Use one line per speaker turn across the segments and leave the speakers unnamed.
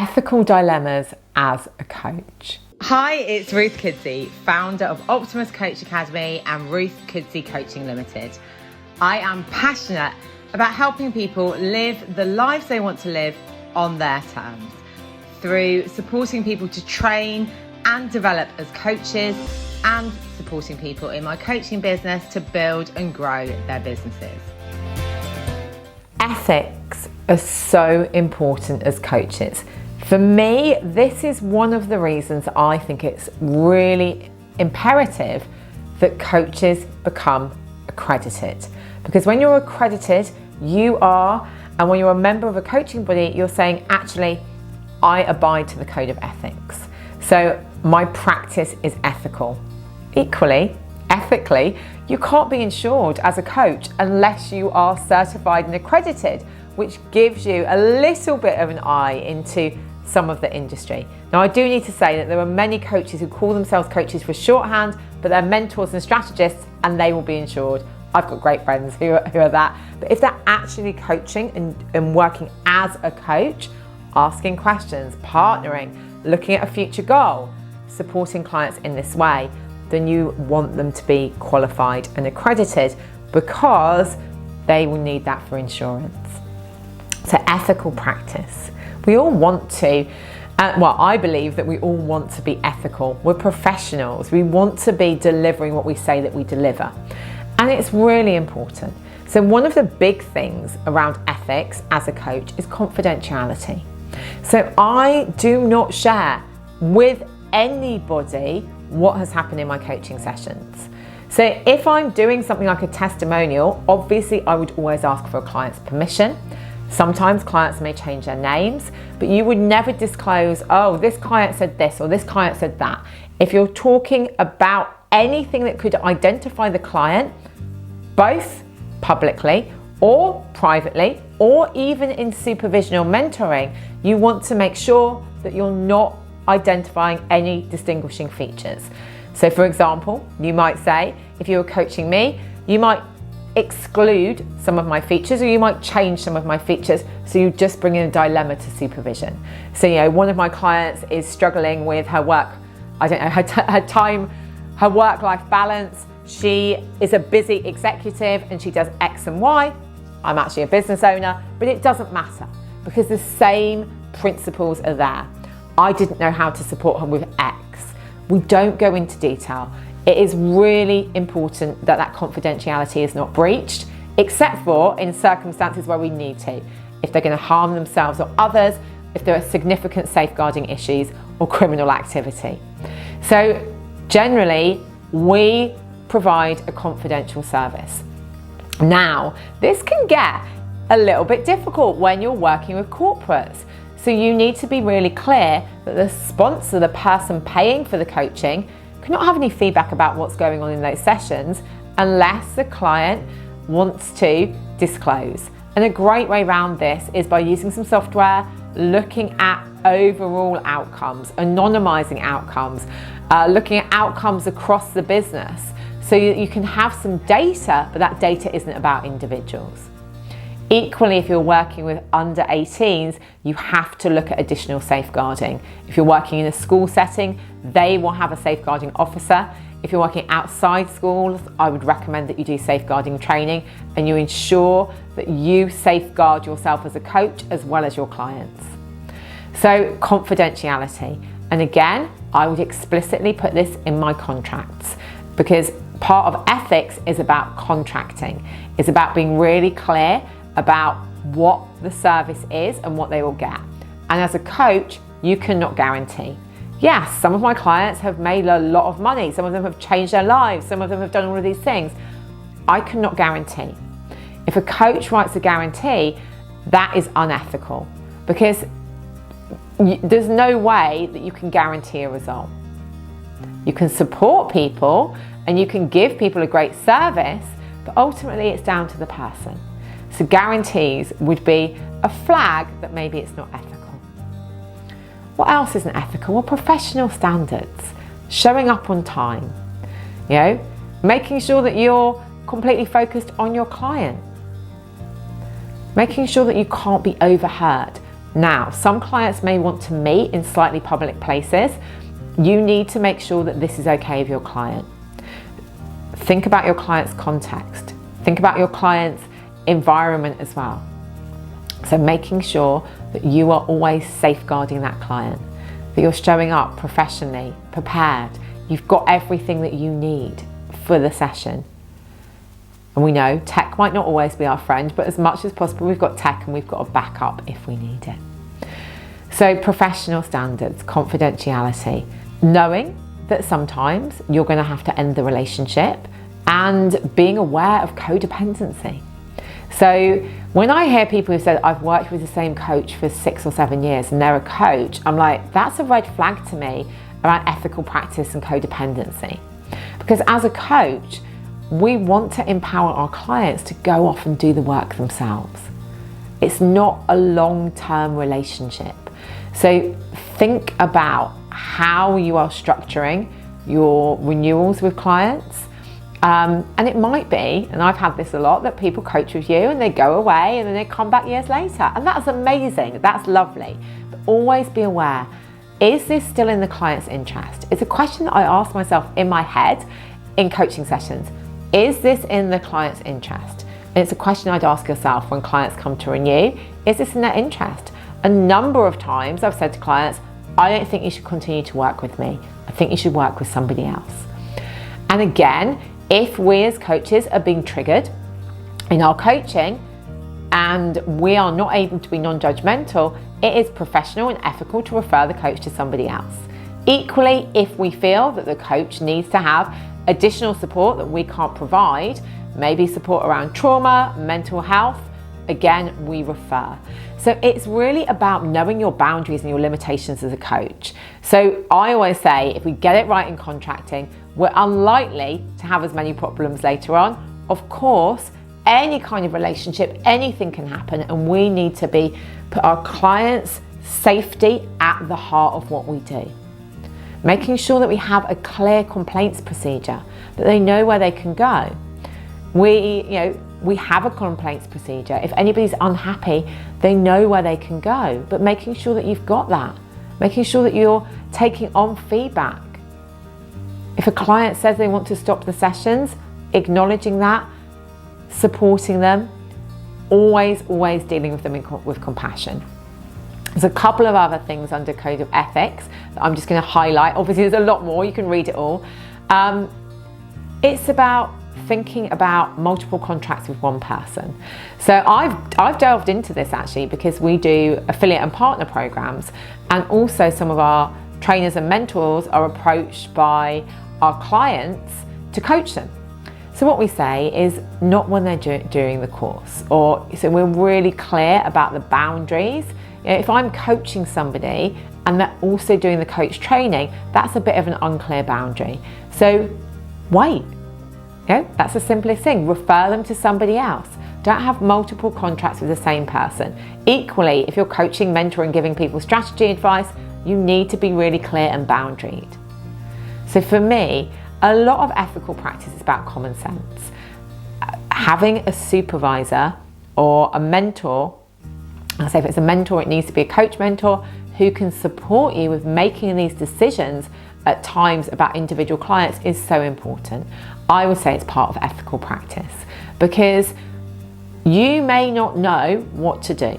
Ethical dilemmas as a coach. Hi, it's Ruth Kudzi, founder of Optimus Coach Academy and Ruth Kudzi Coaching Limited. I am passionate about helping people live the lives they want to live on their terms through supporting people to train and develop as coaches and supporting people in my coaching business to build and grow their businesses. Ethics are so important as coaches. For me, this is one of the reasons I think it's really imperative that coaches become accredited. Because when you're accredited, you are, and when you're a member of a coaching body, you're saying, actually, I abide to the code of ethics. So my practice is ethical. Equally, ethically, you can't be insured as a coach unless you are certified and accredited, which gives you a little bit of an eye into some of the industry. Now, I do need to say that there are many coaches who call themselves coaches for shorthand, but they're mentors and strategists and they will be insured. I've got great friends who are that. But if they're actually coaching and working as a coach, asking questions, partnering, looking at a future goal, supporting clients in this way, then you want them to be qualified and accredited because they will need that for insurance. So ethical practice. We all want to, I believe that we all want to be ethical. We're professionals. We want to be delivering what we say that we deliver. And it's really important. So one of the big things around ethics as a coach is confidentiality. So I do not share with anybody what has happened in my coaching sessions. So if I'm doing something like a testimonial, obviously I would always ask for a client's permission. Sometimes clients may change their names, but you would never disclose, oh, this client said this or this client said that. If you're talking about anything that could identify the client, both publicly or privately, or even in supervision or mentoring, you want to make sure that you're not identifying any distinguishing features. So for example, you might say, if you were coaching me, you might exclude some of my features or you might change some of my features, so you just bring in a dilemma to supervision. So one of my clients is struggling with her work, her work-life balance. She is a busy executive and she does X and Y. I'm actually a business owner, but it doesn't matter because the same principles are there. I didn't know how to support her with X. We don't go into detail. It is really important that that confidentiality is not breached, except for in circumstances where we need to. If they're going to harm themselves or others, if there are significant safeguarding issues or criminal activity. So generally, we provide a confidential service. Now, this can get a little bit difficult when you're working with corporates. So you need to be really clear that the sponsor, the person paying for the coaching, cannot have any feedback about what's going on in those sessions unless the client wants to disclose. And a great way around this is by using some software, looking at overall outcomes, anonymizing outcomes, looking at outcomes across the business. So you can have some data, but that data isn't about individuals. Equally, if you're working with under 18s, you have to look at additional safeguarding. If you're working in a school setting, they will have a safeguarding officer. If you're working outside schools, I would recommend that you do safeguarding training and you ensure that you safeguard yourself as a coach as well as your clients. So confidentiality. And again, I would explicitly put this in my contracts because part of ethics is about contracting. It's about being really clear about what the service is and what they will get. And as a coach, you cannot guarantee. Yes, some of my clients have made a lot of money. Some of them have changed their lives. Some of them have done all of these things. I cannot guarantee. If a coach writes a guarantee, that is unethical because there's no way that you can guarantee a result. You can support people and you can give people a great service, but ultimately it's down to the person. So guarantees would be a flag that maybe it's not ethical. What else isn't ethical? Well, professional standards, showing up on time, making sure that you're completely focused on your client, making sure that you can't be overheard, Now, some clients may want to meet in slightly public places. You need to make sure that this is okay with your client. Think about your client's context. Think about your client's environment as well. So making sure that you are always safeguarding that client, that you're showing up professionally, prepared. You've got everything that you need for the session. And we know tech might not always be our friend, but as much as possible, we've got tech and we've got a backup if we need it. So professional standards, confidentiality, knowing that sometimes you're going to have to end the relationship, and being aware of codependency. So when I hear people who said, I've worked with the same coach for 6 or 7 years and they're a coach, I'm like, that's a red flag to me around ethical practice and codependency. Because as a coach, we want to empower our clients to go off and do the work themselves. It's not a long-term relationship. So think about how you are structuring your renewals with clients. And it might be, and I've had this a lot, that people coach with you and they go away and then they come back years later. And that's amazing, that's lovely. But always be aware, is this still in the client's interest? It's a question that I ask myself in my head in coaching sessions. Is this in the client's interest? And it's a question I'd ask yourself when clients come to renew. Is this in their interest? A number of times I've said to clients, I don't think you should continue to work with me. I think you should work with somebody else. And again, if we as coaches are being triggered in our coaching and we are not able to be non-judgmental, it is professional and ethical to refer the coach to somebody else. Equally, if we feel that the coach needs to have additional support that we can't provide, maybe support around trauma, mental health, again, we refer. So it's really about knowing your boundaries and your limitations as a coach. So I always say, if we get it right in contracting, we're unlikely to have as many problems later on. Of course, any kind of relationship, anything can happen, and we need to put our clients' safety at the heart of what we do. Making sure that we have a clear complaints procedure, that they know where they can go. We have a complaints procedure. If anybody's unhappy, they know where they can go, but making sure that you've got that, making sure that you're taking on feedback. If a client says they want to stop the sessions, acknowledging that, supporting them, always dealing with them with compassion. There's a couple of other things under Code of Ethics that I'm just going to highlight. Obviously, there's a lot more, you can read it all. It's about thinking about multiple contracts with one person. So I've delved into this actually because we do affiliate and partner programs, and also some of our trainers and mentors are approached by our clients to coach them. So what we say is not when they're doing the course, so we're really clear about the boundaries. You know, if I'm coaching somebody and they're also doing the coach training, that's a bit of an unclear boundary. So wait. That's the simplest thing. Refer them to somebody else. Don't have multiple contracts with the same person. Equally, if you're coaching, mentoring, giving people strategy advice, you need to be really clear and boundaried. So for me, a lot of ethical practice is about common sense. Having a supervisor or a mentor, I say if it's a mentor, it needs to be a coach mentor who can support you with making these decisions at times about individual clients is so important. I would say it's part of ethical practice because you may not know what to do.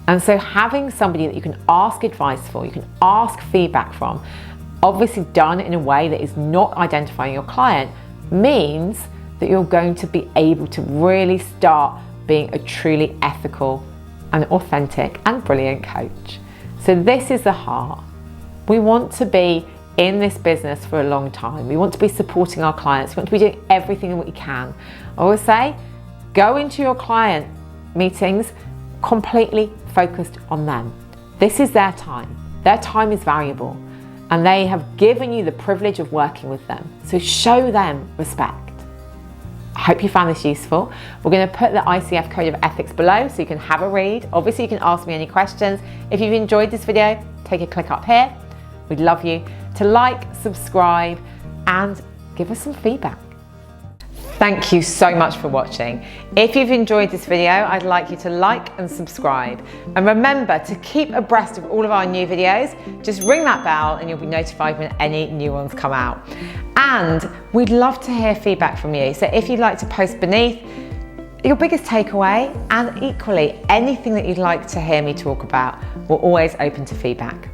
And so having somebody that you can ask advice for, you can ask feedback from, obviously done in a way that is not identifying your client, means that you're going to be able to really start being a truly ethical and authentic and brilliant coach. So this is the heart. We want to be in this business for a long time. We want to be supporting our clients. We want to be doing everything that we can. I always say, go into your client meetings completely focused on them. This is their time. Their time is valuable and they have given you the privilege of working with them. So show them respect. I hope you found this useful. We're going to put the ICF Code of Ethics below so you can have a read. Obviously you can ask me any questions. If you've enjoyed this video, take a click up here. We'd love you to like, subscribe, and give us some feedback. Thank you so much for watching. If you've enjoyed this video, I'd like you to like and subscribe. And remember to keep abreast of all of our new videos. Just ring that bell and you'll be notified when any new ones come out. And we'd love to hear feedback from you. So if you'd like to post beneath your biggest takeaway, and equally anything that you'd like to hear me talk about, we're always open to feedback.